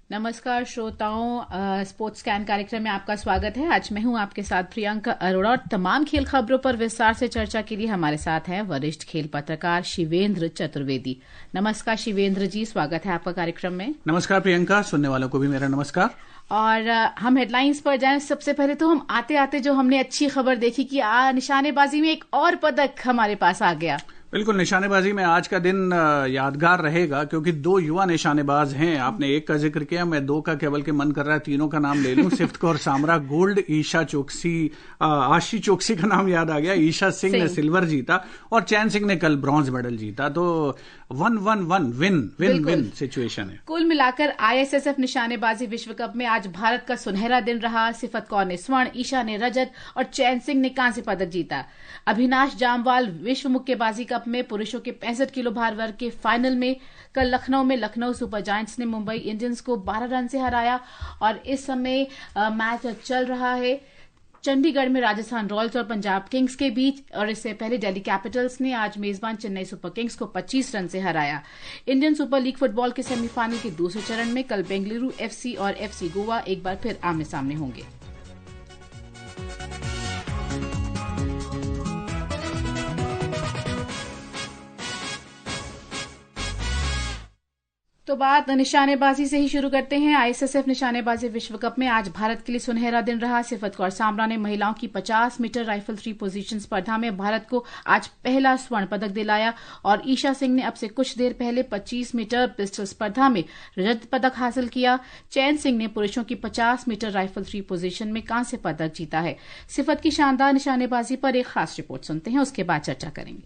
नमस्कार श्रोताओं, sports scan कार्यक्रम में आपका स्वागत है। आज मैं हूं आपके साथ प्रियंका अरोड़ा और तमाम खेल खबरों पर विस्तार से चर्चा के लिए हमारे साथ हैं वरिष्ठ खेल पत्रकार शिवेंद्र चतुर्वेदी। नमस्कार शिवेंद्र जी, स्वागत है आपका कार्यक्रम में। नमस्कार प्रियंका, सुनने वालों को भी मेरा नमस्कार। और हम हेडलाइंस पर जाएं। सबसे पहले तो हम आते आते जो हमने अच्छी खबर देखी कि निशानेबाजी में एक और पदक हमारे पास आ गया। बिल्कुल, निशानेबाजी में आज का दिन यादगार रहेगा क्योंकि दो युवा निशानेबाज हैं। आपने एक का जिक्र किया, मैं दो का केवल के मन कर रहा है तीनों का नाम ले लूं। सिफ्त सामरा गोल्ड, ईशा चोकसी, आशी चोकसी का नाम याद आ गया। ईशा सिंह ने सिल्वर जीता और चैन सिंह ने कल ब्रॉन्ज मेडल जीता। तो 1-1-1 विन सिचुएशन है। कुल मिलाकर आईएसएसएफ निशानेबाजी विश्व कप में आज भारत का सुनहरा दिन रहा। सिफत कौर ने स्वर्ण, ईशा ने रजत और चैन सिंह ने कांस्य पदक जीता। अभिनाश जामवाल विश्व मुक्केबाजी कप में पुरुषों के 65 किलो भार वर्ग के फाइनल में कल लखनऊ में लखनऊ सुपर जायंट्स ने मुंबई इंडियंस को 12 रन से हराया। और इस समय मैच चल रहा है चंडीगढ़ में राजस्थान रॉयल्स और पंजाब किंग्स के बीच। और इससे पहले दिल्ली कैपिटल्स ने आज मेजबान चेन्नई सुपर किंग्स को 25 रन से हराया। इंडियन सुपर लीग फुटबॉल के सेमीफाइनल के दूसरे चरण में कल बेंगलुरु एफसी और एफसी गोवा एक बार फिर आमने सामने होंगे। तो बात निशानेबाजी से ही शुरू करते हैं। आईएसएसएफ निशानेबाजी विश्व कप में आज भारत के लिए सुनहरा दिन रहा। सिफत कौर सामरा ने महिलाओं की 50 मीटर राइफल 3 पोजीशन स्पर्धा में भारत को आज पहला स्वर्ण पदक दिलाया और ईशा सिंह ने अब से कुछ देर पहले 25 मीटर पिस्टल स्पर्धा में रजत पदक हासिल किया। चैन सिंह ने पुरुषों की 50 मीटर राइफल 3 पोजीशन में कांस्य पदक जीता है। सिफत की शानदार निशानेबाजी पर एक खास रिपोर्ट सुनते हैं, उसके बाद चर्चा करेंगे।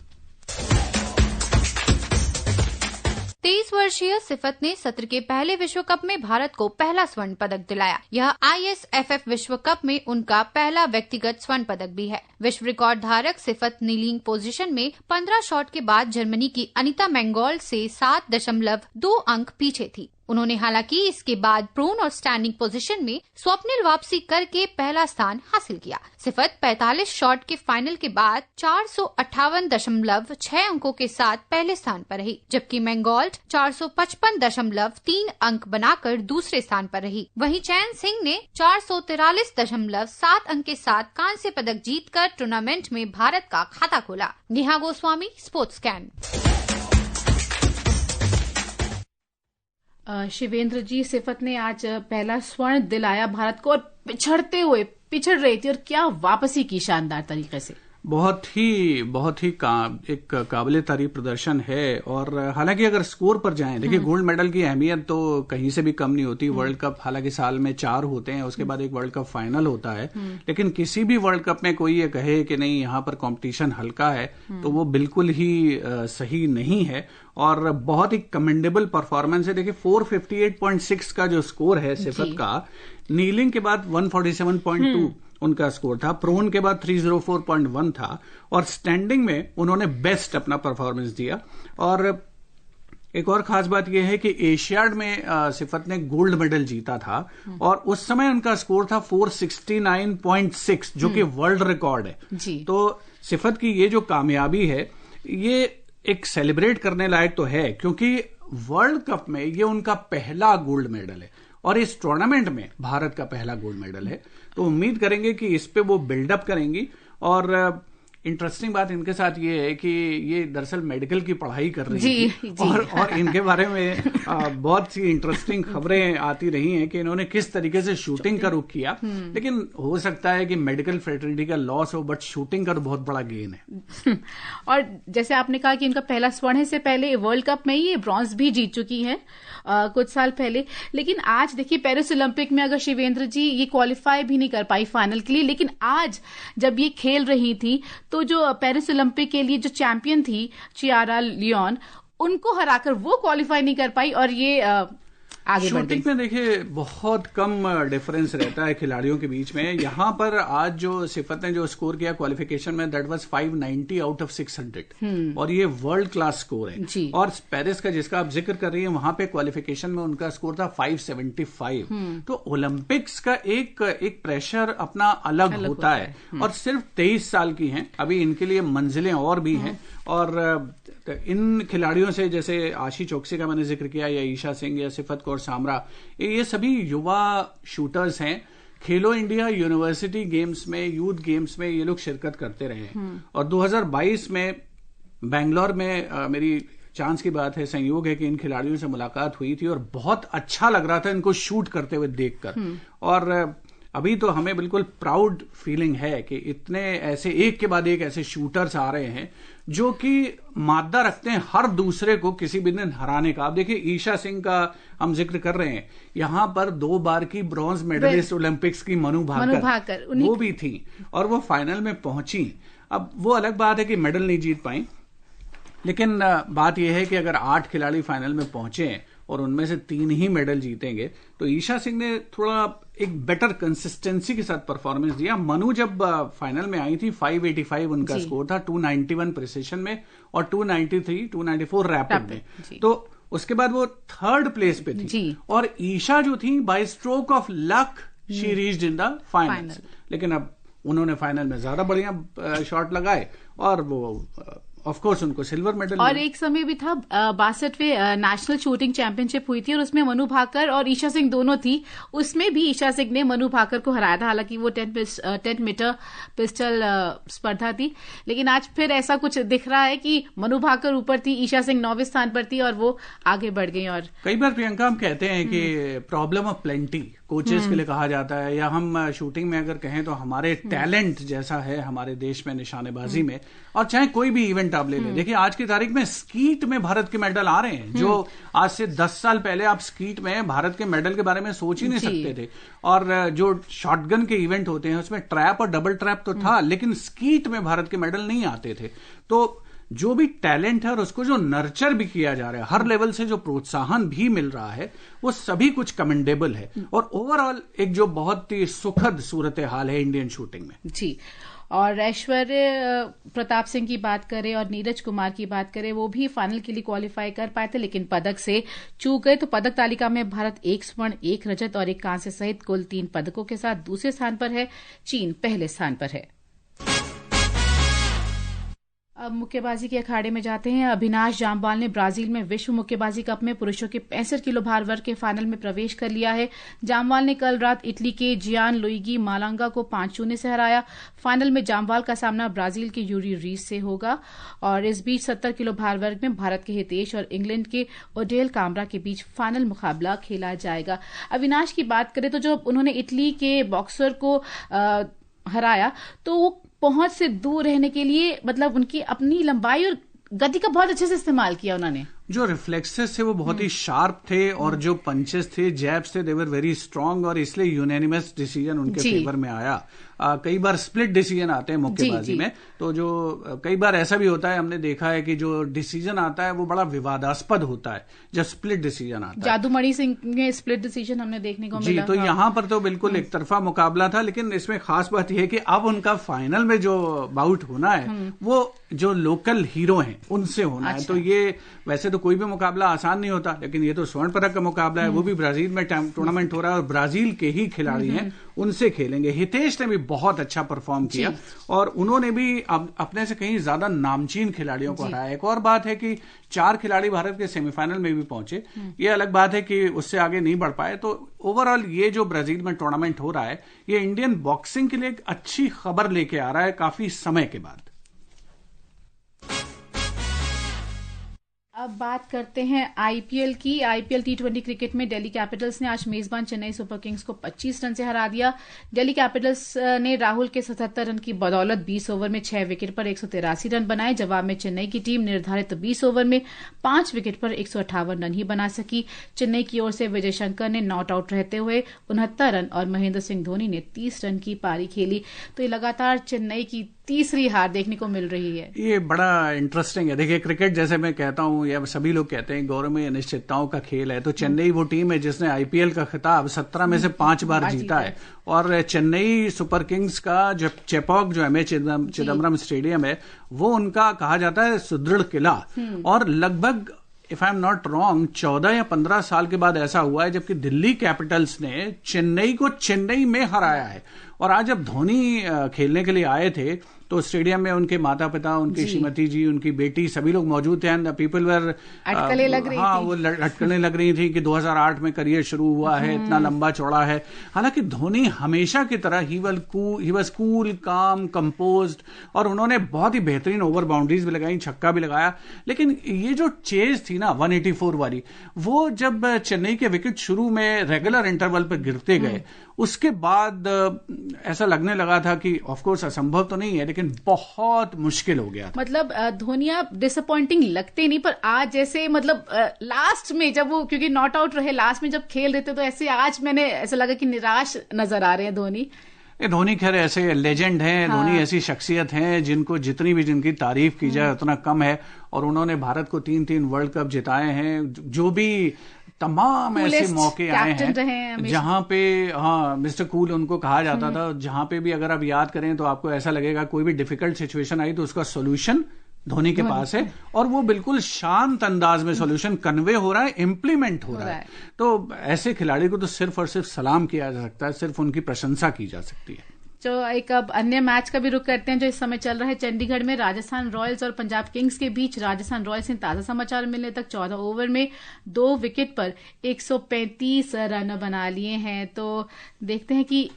23 वर्षीय सिफत ने सत्र के पहले विश्व कप में भारत को पहला स्वर्ण पदक दिलाया। यह आईएसएफएफ विश्व कप में उनका पहला व्यक्तिगत स्वर्ण पदक भी है। विश्व रिकॉर्ड धारक सिफत नीलिंग पोजीशन में 15 शॉट के बाद जर्मनी की अनिता मैंगोल्ड से 7.2 अंक पीछे थी। उन्होंने हालांकि इसके बाद प्रोन और स्टैंडिंग पोजीशन में स्वप्निल वापसी करके पहला स्थान हासिल किया। सिफत 45 शॉट के फाइनल के बाद 458.6 अंकों के साथ पहले स्थान पर रही, जबकि मैंगोल्ड 455.3 अंक बनाकर दूसरे स्थान पर रही। वहीं चैन सिंह ने 443.7 अंक के साथ कांस्य पदक जीतकर टूर्नामेंट में भारत का खाता खोला। Neha Goswami, sports scan. शिवेंद्र जी, सिफत ने आज पहला स्वर्ण दिलाया भारत को और पिछड़ रही थी और क्या वापसी की शानदार तरीके से। बहुत ही एक काबिले तारीफ प्रदर्शन है। और हालांकि अगर स्कोर पर जाएं, देखिए गोल्ड मेडल की अहमियत तो कहीं से भी कम नहीं होती। वर्ल्ड कप हालांकि साल में 4 होते हैं, उसके बाद एक वर्ल्ड कप फाइनल होता है, लेकिन किसी भी वर्ल्ड कप में कोई ये कहे कि नहीं यहाँ पर कंपटीशन हल्का है तो वो बिल्कुल ही सही नहीं है। और बहुत ही कमेंडेबल परफॉर्मेंस है। देखिए 458.6 का जो स्कोर है सिफत का, नीलिंग के बाद 147.2 उनका स्कोर था, प्रोन के बाद 304.1 था और स्टैंडिंग में उन्होंने बेस्ट अपना परफॉर्मेंस दिया। और एक और खास बात यह है कि एशियाड में सिफत ने गोल्ड मेडल जीता था और उस समय उनका स्कोर था 469.6 जो कि वर्ल्ड रिकॉर्ड है जी। तो सिफत की ये जो कामयाबी है ये एक सेलिब्रेट करने लायक तो है, क्योंकि वर्ल्ड कप में ये उनका पहला गोल्ड मेडल है और इस टूर्नामेंट में भारत का पहला गोल्ड मेडल है। तो उम्मीद करेंगे कि इस पे वो बिल्डअप करेंगी। और इंटरेस्टिंग बात इनके साथ ये है कि ये दरअसल मेडिकल की पढ़ाई कर रही थी और इनके बारे में बहुत सी इंटरेस्टिंग खबरें आती रही हैं कि इन्होंने किस तरीके से शूटिंग का रुख किया। लेकिन हो सकता है कि मेडिकल फ्रेटर्निटी का लॉस हो, बट शूटिंग का तो बहुत बड़ा गेन है। और जैसे आपने कहा कि इनका पहला स्वर्ण है, से पहले वर्ल्ड कप में ही ब्रॉन्ज भी जीत चुकी है कुछ साल पहले। लेकिन आज देखिए पेरिस ओलंपिक में अगर शिवेंद्र जी ये क्वालिफाई भी नहीं कर पाई फाइनल के लिए, लेकिन आज जब ये खेल रही थी तो जो पेरिस ओलंपिक के लिए जो चैंपियन थी चियारा लियोन, उनको हराकर वो क्वालिफाई नहीं कर पाई और ये आगे शूटिंग में देखिए बहुत कम डिफरेंस रहता है खिलाड़ियों के बीच में। यहां पर आज जो सिफत ने जो स्कोर किया क्वालिफिकेशन में, दैट वाज 590 आउट ऑफ 600 और ये वर्ल्ड क्लास स्कोर है। और पेरिस का जिसका आप जिक्र कर रही हैं, वहां पे क्वालिफिकेशन में उनका स्कोर था 575। तो ओलंपिक्स का एक प्रेशर अपना अलग होता है और सिर्फ 23 साल की हैं, अभी इनके लिए मंजिलें और भी हैं और इन खिलाड़ियों से जैसे आशी चोकसी का मैंने जिक्र किया, या ईशा सिंह या सिफत कौर सामरा, ये सभी युवा शूटर्स हैं। खेलो इंडिया यूनिवर्सिटी गेम्स में, यूथ गेम्स में ये लोग शिरकत करते रहे हैं। और 2022 में बेंगलोर में मेरी चांस की बात है, संयोग है कि इन खिलाड़ियों से मुलाकात हुई थी और बहुत अच्छा लग रहा था इनको शूट करते हुए देखकर। और अभी तो हमें बिल्कुल प्राउड फीलिंग है कि इतने ऐसे एक के बाद एक ऐसे शूटर्स आ रहे हैं जो कि मादा रखते हैं हर दूसरे को किसी भी दिन हराने का। आप देखिए ईशा सिंह का हम जिक्र कर रहे हैं, यहां पर 2 बार की ब्रॉन्ज मेडलिस्ट ओलंपिक्स की मनु भाकर वो भी थी और वो फाइनल में पहुंची। अब वो अलग बात है कि मेडल नहीं जीत पाई, लेकिन बात यह है कि अगर 8 खिलाड़ी फाइनल में पहुंचे और उनमें से 3 ही मेडल जीतेंगे तो ईशा सिंह ने थोड़ा एक बेटर कंसिस्टेंसी के साथ परफॉर्मेंस दिया। मनु जब फाइनल में आई थी 585 उनका स्कोर था, 291 प्रिसिशन में और 294 रैपिड में, तो उसके बाद वो 3rd प्लेस पे थी। और ईशा जो थी bye stroke of luck she reached in the final. लेकिन अब उन्होंने फाइनल में ज्यादा बढ़िया शॉट लगाए और वो ऑफ कोर्स उनको सिल्वर मेडल। और एक समय भी था 62वें नेशनल शूटिंग चैंपियनशिप हुई थी और उसमें मनु भाकर और ईशा सिंह दोनों थी। उसमें भी ईशा सिंह ने मनु भाकर को हराया था, हालांकि वो 10 मीटर पिस्टल स्पर्धा थी। लेकिन आज फिर ऐसा कुछ दिख रहा है कि मनु भाकर ऊपर थी, ईशा सिंह 9वें स्थान पर थी और वो आगे बढ़ गई। और कई बार प्रियंका हम कहते हैं कि प्रॉब्लम ऑफ प्लेंटी कोचेस के लिए कहा जाता है, या हम शूटिंग में अगर कहें तो हमारे टैलेंट जैसा है हमारे देश में निशानेबाजी में, और चाहे कोई भी इवेंट आप ले लें। देखिए आज की तारीख में स्कीट में भारत के मेडल आ रहे हैं, जो आज से 10 साल पहले आप स्कीट में भारत के मेडल के बारे में सोच ही नहीं सकते थे। और जो शॉटगन के इवेंट होते हैं उसमें ट्रैप और डबल ट्रैप तो था, लेकिन स्कीट में भारत के मेडल नहीं आते थे। तो जो भी टैलेंट है और उसको जो नर्चर भी किया जा रहा है, हर लेवल से जो प्रोत्साहन भी मिल रहा है, वो सभी कुछ कमेंडेबल है। और ओवरऑल एक जो बहुत ही सुखद सूरत हाल है इंडियन शूटिंग में। जी। और ऐश्वर्य प्रताप सिंह की बात करें और नीरज कुमार की बात करें, वो भी फाइनल के लिए क्वालिफाई कर पाए थे लेकिन पदक से चूक गए। तो पदक तालिका में भारत 1 स्वर्ण, 1 रजत और 1 कांस्य सहित कुल 3 पदकों के साथ दूसरे स्थान पर है। चीन पहले स्थान पर है। अब मुक्केबाजी के अखाड़े में जाते हैं। अविनाश जामवाल ने ब्राजील में विश्व मुक्केबाजी कप में पुरुषों के 65 किलो भार वर्ग के फाइनल में प्रवेश कर लिया है। जामवाल ने कल रात इटली के जियान लुइगी मालांगा को 5-0 से हराया। फाइनल में जामवाल का सामना ब्राजील के यूरी रीस से होगा। और इस बीच 70 किलो भार वर्ग में भारत के हितेश और इंग्लैंड के ओडेल कामरा के बीच फाइनल मुकाबला खेला जाएगा। अविनाश की बात करें तो जब उन्होंने इटली के बॉक्सर को हराया तो वो पहुंच से दूर रहने के लिए, मतलब उनकी अपनी लंबाई और गति का बहुत अच्छे से इस्तेमाल किया उन्होंने। जो रिफ्लेक्सेस थे वो बहुत ही शार्प थे और जो पंचेस थे, जैब्स थे, दे वर वेरी स्ट्रांग और इसलिए यूनानिमस डिसीजन उनके फेवर में आया। कई बार स्प्लिट डिसीजन आते हैं मुक्केबाजी में, तो जो कई बार ऐसा भी होता है, हमने देखा है कि जो डिसीजन आता है वो बड़ा विवादास्पद होता है जब स्प्लिट डिसीजन आता है। जादूमणि सिंह में स्प्लिट डिसीजन हमने देखने को मिला। तो यहाँ पर तो बिल्कुल एक तरफा मुकाबला था, लेकिन इसमें खास बात यह है कि अब उनका फाइनल में जो बाउट होना है वो जो लोकल हीरो हैं उनसे होना है। तो ये वैसे तो कोई भी मुकाबला आसान नहीं होता, लेकिन ये तो स्वर्ण पदक का मुकाबला है, वो भी ब्राजील में टूर्नामेंट हो रहा है और ब्राजील के ही खिलाड़ी हैं, उनसे खेलेंगे। हितेश ने भी बहुत अच्छा परफॉर्म किया और उन्होंने भी अपने से कहीं ज्यादा नामचीन खिलाड़ियों को हराया। एक और बात है कि 4 खिलाड़ी भारत के सेमीफाइनल में भी पहुंचे। ये अलग बात है कि उससे आगे नहीं बढ़ पाए। तो ओवरऑल ये जो ब्राजील में टूर्नामेंट हो रहा है, ये इंडियन बॉक्सिंग के लिए एक अच्छी खबर लेके आ रहा है काफी समय के बाद। अब बात करते हैं आईपीएल की। आईपीएल T20 क्रिकेट में दिल्ली कैपिटल्स ने आज मेजबान चेन्नई सुपर किंग्स को 25 रन से हरा दिया। दिल्ली कैपिटल्स ने राहुल के 77 रन की बदौलत 20 ओवर में 6 विकेट पर 183 रन बनाए। जवाब में चेन्नई की टीम निर्धारित 20 ओवर में 5 विकेट पर 158 रन ही बना सकी। चेन्नई की ओर से विजय शंकर ने नॉट आउट रहते हुए 69 रन और महेंद्र सिंह धोनी ने 30 रन की पारी खेली। तो ये लगातार चेन्नई की तीसरी हार देखने को मिल रही है। ये बड़ा इंटरेस्टिंग है। देखिए क्रिकेट, जैसे मैं कहता हूं या सभी लोग कहते हैं, गौरव में अनिश्चितताओं का खेल है। तो चेन्नई वो टीम है जिसने आईपीएल का खिताब 17 में से 5 बार जीता है। और चेन्नई सुपर किंग्स का जो चेपॉक जो एमए चिदम्बरम स्टेडियम है, वो उनका कहा जाता है सुदृढ़ किला। और लगभग if I am not wrong 14 या 15 साल के बाद ऐसा हुआ है जबकि दिल्ली कैपिटल्स ने चेन्नई को चेन्नई में हराया है। और आज जब धोनी खेलने के लिए आए थे तो स्टेडियम में उनके माता पिता, उनकी श्रीमती जी, उनकी बेटी, सभी लोग मौजूद थे एंड पीपल वर अटकलें लग रही थी। वो अटकलें लग रही थी कि 2008 में करियर शुरू हुआ है, इतना लंबा चौड़ा है। हालांकि धोनी हमेशा की तरह ही वाज कूल, काम, कंपोज्ड, और उन्होंने बहुत ही बेहतरीन ओवर बाउंड्रीज भी लगाई, छक्का भी लगाया। लेकिन ये जो चेज थी ना 184 वाली, वो जब चेन्नई के विकेट शुरू में रेगुलर इंटरवल पर गिरते गए, उसके बाद ऐसा लगने लगा था कि ऑफकोर्स असंभव तो नहीं है, लेकिन बहुत मुश्किल हो गया था। मतलब धोनी आप डिसअपॉइंटिंग लगते नहीं, पर आज जैसे मतलब लास्ट में जब वो, क्योंकि नॉट आउट रहे, लास्ट में जब खेल रहे थे, तो ऐसे आज मैंने ऐसा लगा कि निराश नजर आ रहे हैं धोनी। धोनी खैर ऐसे लेजेंड हैं, धोनी ऐसी शख्सियत हैं जिनको जितनी भी जिनकी तारीफ की जाए उतना कम है, और उन्होंने भारत को 3-3 वर्ल्ड कप जिताए हैं। जो भी तमाम ऐसे मौके आए हैं जहां पे, हाँ, मिस्टर कूल उनको कहा जाता था, जहां पे भी अगर आप याद करें तो आपको ऐसा लगेगा कोई भी डिफिकल्ट सिचुएशन आई तो उसका सोल्यूशन धोनी के पास है, और वो बिल्कुल शांत अंदाज में सॉल्यूशन कन्वे हो रहा है, इंप्लीमेंट हो रहा है। तो ऐसे खिलाड़ी को तो सिर्फ और सिर्फ सलाम किया जा सकता है, सिर्फ उनकी प्रशंसा की जा सकती है। जो एक अब अन्य मैच का भी रुख करते हैं जो इस समय चल रहा है चंडीगढ़ में, राजस्थान रॉयल्स और पंजाब किंग्स के बीच। राजस्थान रॉयल्स ने ताजा समाचार मिलने तक 14 ओवर में 2 विकेट पर 135 रन बना लिए हैं। तो देखते हैं कि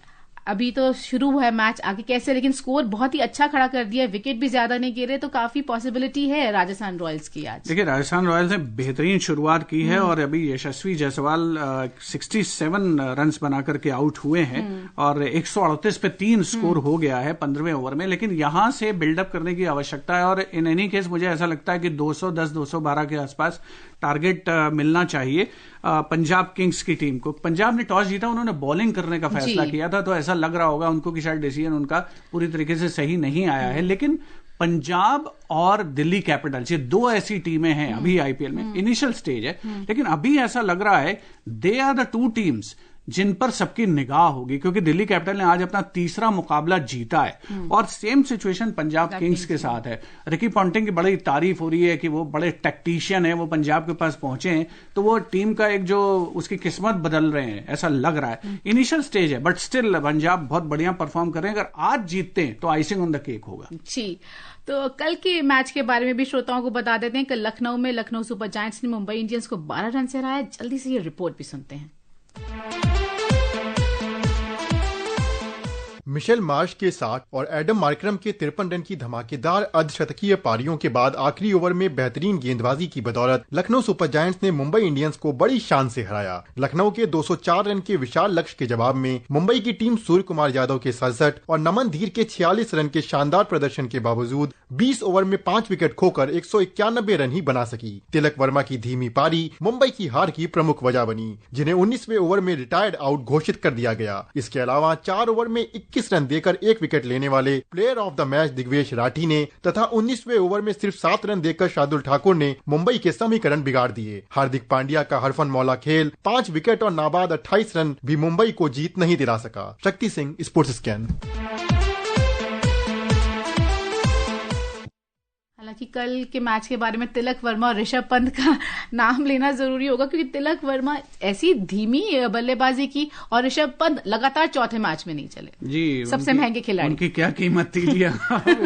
अभी तो शुरू हुआ है मैच, आगे कैसे, लेकिन स्कोर बहुत ही अच्छा खड़ा कर दिया है, विकेट भी ज्यादा नहीं गिरे, तो काफी पॉसिबिलिटी है राजस्थान रॉयल्स की आज। देखिए, राजस्थान रॉयल्स ने बेहतरीन शुरुआत की है और अभी यशस्वी जायसवाल 67 रन्स बनाकर के आउट हुए हैं और 138 पे 3 स्कोर हो गया है 15वें ओवर में, लेकिन यहां से बिल्डअप करने की आवश्यकता है। और इन एनी केस मुझे ऐसा लगता है कि 210-212 के आसपास टारगेट मिलना चाहिए पंजाब किंग्स की टीम को। पंजाब ने टॉस जीता, उन्होंने बॉलिंग करने का फैसला किया था, तो ऐसा लग रहा होगा उनको कि शायद डिसीजन उनका पूरी तरीके से सही नहीं आया है। लेकिन पंजाब और दिल्ली कैपिटल्स, ये 2 ऐसी टीमें हैं अभी आईपीएल में, इनिशियल स्टेज है, लेकिन अभी ऐसा लग रहा है दे आर द 2 टीम्स जिन पर सबकी निगाह होगी, क्योंकि दिल्ली कैपिटल ने आज अपना 3रा मुकाबला जीता है और सेम सिचुएशन पंजाब किंग्स के साथ है। रिकी पॉन्टिंग की बड़ी तारीफ हो रही है कि वो बड़े टैक्टिशियन है, वो पंजाब के पास पहुंचे हैं, तो वो टीम का एक जो उसकी किस्मत बदल रहे हैं, ऐसा लग रहा है। इनिशियल स्टेज है बट स्टिल पंजाब बहुत बढ़िया परफॉर्म कर रहे हैं। अगर आज जीतते हैं तो आइसिंग ऑन द केक होगा। जी, तो कल के मैच के बारे में भी श्रोताओं को बता देते हैं। कल लखनऊ में लखनऊ सुपर जायंट्स ने मुंबई इंडियंस को 12 रन से हराया। जल्दी से ये रिपोर्ट भी सुनते हैं। मिशेल मार्श के 60 और एडम मार्करम के 53 रन की धमाकेदार अर्धशतकीय पारियों के बाद आखिरी ओवर में बेहतरीन गेंदबाजी की बदौलत लखनऊ सुपर जायंट्स ने मुंबई इंडियंस को बड़ी शान से हराया। लखनऊ के 204 रन के विशाल लक्ष्य के जवाब में मुंबई की टीम सूर्य कुमार यादव के 67 और नमन धीर के 46 रन के शानदार प्रदर्शन के बावजूद 20 ओवर में 5 विकेट खोकर 191 रन ही बना सकी। तिलक वर्मा की धीमी पारी मुंबई की हार की प्रमुख वजह बनी, जिन्हें 19वें ओवर में रिटायर्ड आउट घोषित कर दिया गया। इसके अलावा 4 ओवर में 21 रन देकर 1 विकेट लेने वाले player of the match Digvesh Rathi ने तथा 19वें ओवर में सिर्फ 7 रन देकर शार्दुल ठाकुर ने मुंबई के समीकरण बिगाड़ दिए। हार्दिक पांड्या का हरफन मौला खेल 5 विकेट और नाबाद 28 रन भी मुंबई को जीत नहीं दिला सका। Shakti Singh, sports scan. हालांकि कल के मैच के बारे में तिलक वर्मा और ऋषभ पंत का नाम लेना जरूरी होगा, क्योंकि तिलक वर्मा ऐसी धीमी बल्लेबाजी की और ऋषभ पंत लगातार चौथे मैच में नहीं चले। जी, सबसे महंगे खिलाड़ी, उनकी क्या कीमत थी लिया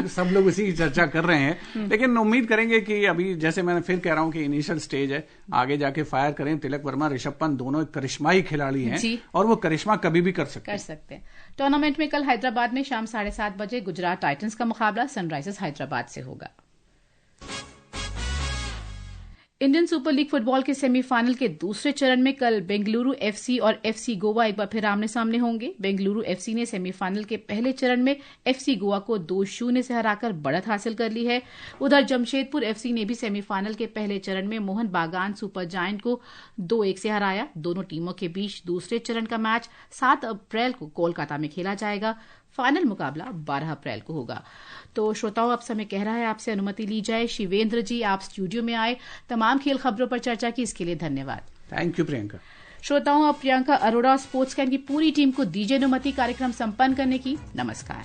सब लोग उसी की चर्चा कर रहे हैं। लेकिन उम्मीद करेंगे कि अभी, जैसे मैंने फिर कह रहा हूं कि इनिशियल स्टेज है, आगे जाके फायर करें। तिलक वर्मा, ऋषभ पंत दोनों एक करिश्माई खिलाड़ी हैं और वो करिश्मा कभी भी कर सकते हैं। टूर्नामेंट में कल हैदराबाद में शाम 7:30 बजे गुजरात टाइटंस का मुकाबला सनराइजर्स हैदराबाद से होगा। इंडियन सुपर लीग फुटबॉल के सेमीफाइनल के दूसरे चरण में कल बेंगलुरु एफसी और एफसी गोवा एक बार फिर आमने सामने होंगे। बेंगलुरु एफसी ने सेमीफाइनल के पहले चरण में एफसी गोवा को 2-0 से हराकर बढ़त हासिल कर ली है। उधर जमशेदपुर एफसी ने भी सेमीफाइनल के पहले चरण में मोहन बागान सुपर जायंट को 2-1 से हराया। दोनों टीमों के बीच दूसरे चरण का मैच 7 अप्रैल को कोलकाता में खेला जाएगा। फाइनल मुकाबला 12 अप्रैल को होगा। तो श्रोताओं, अब समय कह रहा है आपसे अनुमति ली जाए। शिवेंद्र जी, आप स्टूडियो में आए, तमाम खेल खबरों पर चर्चा की, इसके लिए धन्यवाद। Thank you Priyanka. श्रोताओं, अब प्रियंका अरोड़ा स्पोर्ट्स कैन की पूरी टीम को दीजिए अनुमति कार्यक्रम संपन्न करने की। नमस्कार।